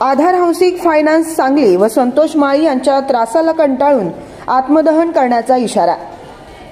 आधार housing finance Sangli व संतोष माळी यांच्या त्रासाला कंटाळून आत्मदहन करण्याचा इशारा।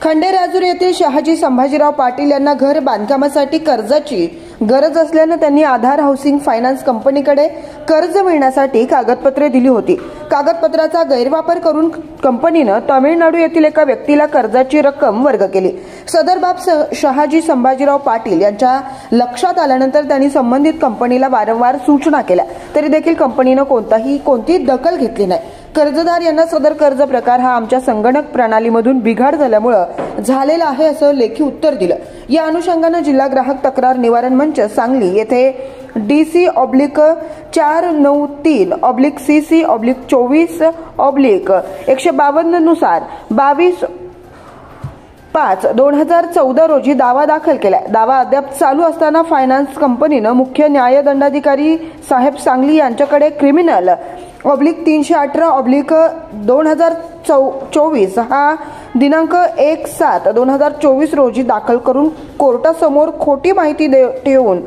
खंडेराजुरी येथील शहाजी संभाजीराव पाटील यांना घर बांधकामासाठी कर्जाची गरज असल्याने त्यांनी आधार हाऊसिंग फायनान्स कंपनीकडे कर्ज मिळण्यासाठी कागदपत्रे दिली होती। कागदपत्राचा गैरवापर करून कंपनीने तामिळनाडू येथील एका व्यक्तीला कर्जाची रक्कम वर्ग केली। सदर बाब शहाजी संभाजीराव पाटील यांच्या लक्षात आल्यानंतर त्यांनी संबंधित कंपनीला वारंवार सूचना केल्या, तरी देखील कंपनीने कोणतीही दखल घेतली नाही। कर्जदार यांना सदर कर्ज प्रकार हा आमच्या संगणक प्रणालीमधून बिघाड झाल्यामुळे झालेला आहे असं लेखी उत्तर दिलं। या अनुषंगाने जिल्हा ग्राहक तक्रार निवारण मंच सांगली येथे DC/493/CC/24/152 नुसार 22/5/2014 रोजी दावा दाखल केला। दावा अद्याप चालू असताना फायनान्स कंपनीने मुख्य न्यायदंडाधिकारी साहेब सांगली यांच्याकडे क्रिमिनल/308/2024 हा दिनांक 1/7/2024 रोजी दाखल करून कोर्टासमोर खोटी माहिती ठेवून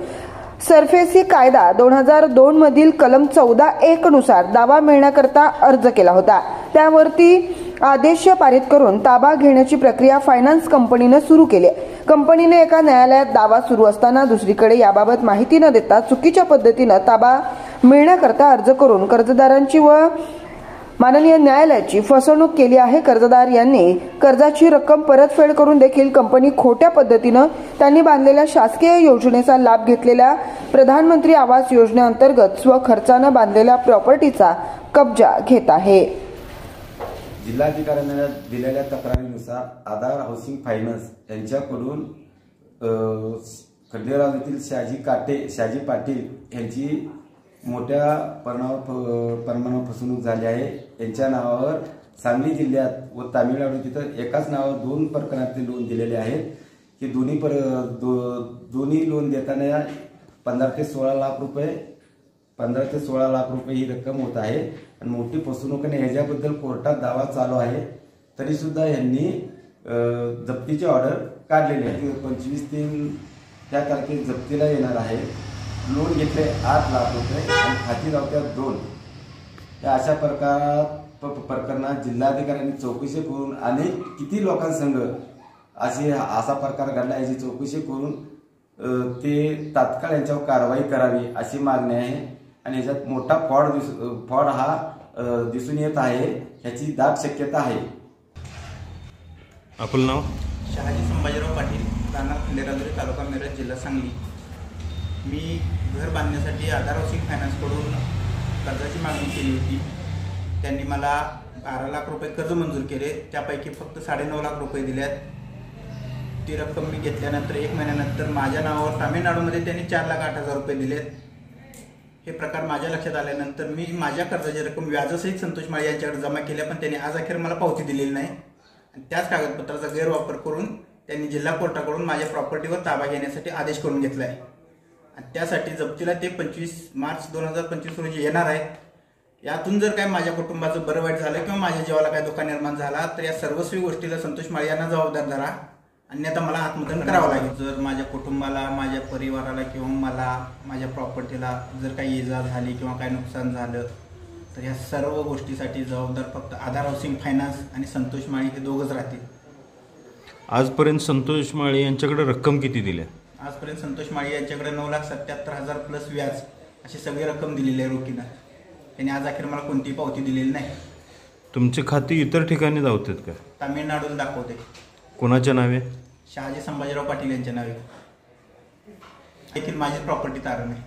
सरफेसी कायदा 2002 मधील कलम 14(1) नुसार दावा मिळण्याकरता अर्ज केला होता। त्यावरती आदेश पारित करून ताबा घेण्याची प्रक्रिया फायनान्स कंपनीने सुरू केली। कंपनीने एका न्यायालयात दावा सुरू असताना दुसरीकडे याबाबत माहिती न देता चुकीच्या पद्धतीने ताबा मिळण्याकरता अर्ज करून कर्जदारांची व माननीय न्यायालयाची फसवणूक केली आहे। कर्जदार यांनी कर्जाची रक्कम परतफेड करून देखील कंपनी खोट्या पद्धतीने त्यांनी बांधलेल्या शासकीय योजनेचा लाभ घेतलेल्या प्रधानमंत्री आवास योजनेअंतर्गत स्वखर्चाने बांधलेल्या प्रॉपर्टीचा कब्जा घेत आहे। जिल्हाधिकाऱ्यांना दिलेल्या तक्रारीनुसार आधार हाऊसिंग फायनान्स यांच्याकडून खंडेराव येथील शहाजी पाटील यांची मोठ्या प्रमाणावर फसवणूक झाली आहे। यांच्या नावावर सांगली जिल्ह्यात व तामिळनाडू तिथं एकाच नावावर 2 प्रकरणातले लोन दिलेले आहेत की दोन्ही लोन देताना 15 ते 16 लाख रुपये ही रक्कम होत आहे आणि मोठी फसवणूक आणि ह्याच्याबद्दल कोर्टात दावा चालू आहे। तरी सुद्धा यांनी जप्तीची ऑर्डर काढलेली आहे। 25/3 त्या तारखेला जप्तीला येणार आहे। लोन घेतले 8 लाख रुपये आणि खाती धावत्या 2। या अशा प्रकरणात जिल्हाधिकाऱ्यांनी चौकशी करून अनेक किती लोकांसंग असा प्रकार घडला याची चौकशी करून ते तात्काळ यांच्यावर कारवाई करावी अशी मागणी आहे। आणि याच्यात मोठा फ्रॉड हा दिसून येत आहे, याची दाट शक्यता आहे। आपलं नाव? शहाजी संभाजीराव पाटील, राहणार खंडेराजुरी, तालुका मिरज, जिल्हा सांगली। मी घर बांधण्यासाठी आधार हाऊसिंग फायनान्सकडून कर्जाची मागणी केली होती। त्यांनी मला 12 लाख रुपये कर्ज मंजूर केले, त्यापैकी फक्त 9.5 लाख रुपये दिल्यात। ती रक्कम मी घेतल्यानंतर 1 महिन्यानंतर माझ्या नावावर तामिळनाडूमध्ये त्यांनी 4,08,000 रुपये दिलेत। हे प्रकार माझ्या लक्षात आल्यानंतर मी माझ्या कर्जाची रक्कम व्याजासहित संतोष माळी यांच्याकडे जमा केल्या, पण त्यांनी आज अखेर मला पावती दिलेली नाही आणि त्याच कागदपत्राचा गैरवापर करून त्यांनी जिल्हा कोर्टाकडून माझ्या प्रॉपर्टीवर ताबा घेण्यासाठी आदेश करून घेतला आहे आणि त्यासाठी जप्तीला ते 25 मार्च 2025 रोजी येणार आहेत। यातून जर काय माझ्या कुटुंबाचं बरं वाईट झालं किंवा माझ्या जीवाला काय धोका निर्माण झाला तर या सर्वस्वी गोष्टीला संतोष माळी यांना जबाबदार धरा, अन्यथा मला आत्मदहन करावं लागेल। जर माझ्या कुटुंबाला, माझ्या परिवाराला किंवा मला, माझ्या प्रॉपर्टीला जर काही इजा झाली किंवा काही नुकसान झालं तर या सर्व गोष्टीसाठी जबाबदार फक्त आधार हाऊसिंग फायनान्स आणि संतोष माळी हे दोघंच राहतील। आजपर्यंत संतोष माळी यांच्याकडे रक्कम किती दिली? आजपर्यंत संतोष माळी यांच्याकडे 9,77,000 प्लस व्याज अशी सगळी रक्कम दिलेली आहे रोखीनं। त्यांनी आज अखेर मला कोणतीही पावती दिलेली नाही। तुमची खाती इतर ठिकाणी दाखवतात का? तामिळनाडूला दाखवते। कोणाच्या नावे? शहाजी संभाजीराव पाटील यांच्या नावे। देखील माझीच प्रॉपर्टी तारण आहे।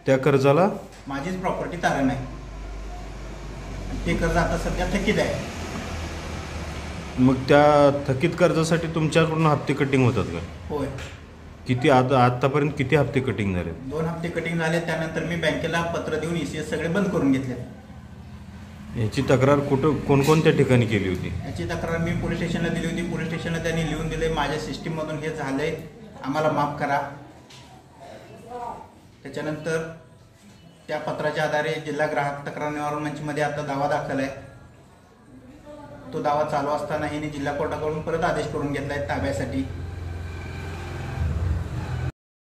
त्या कर्जाला माझीच प्रॉपर्टी तारण आहे। ते कर्ज आता सध्या थकीत आहे। मग त्या थकीत कर्जासाठी तुमच्याकडून हप्ते कटिंग होतात का? होय। किती आतापर्यंत किती हप्ते कटिंग झाले? 2 हप्ते कटिंग झाले। त्यानंतर मी बँकेला पत्र देऊन ECS सगळे बंद करून घेतले। याची तक्रार कोणकोणत्या ठिकाणी केली होती? याची तक्रार मी पोलीस स्टेशनला दिली होती। पोलीस स्टेशनला त्यांनी लिहून दिले, माझ्या सिस्टीममधून हे झालंय, आम्हाला माफ करा। त्याच्यानंतर त्या पत्राच्या आधारे जिल्हा ग्राहक तक्रार निवारण मंचमध्ये आता दावा दाखल आहे। तो दावा चालू असताना यांनी जिल्हा कोर्टाकडून परत आदेश करून घेतलाय ताब्यासाठी।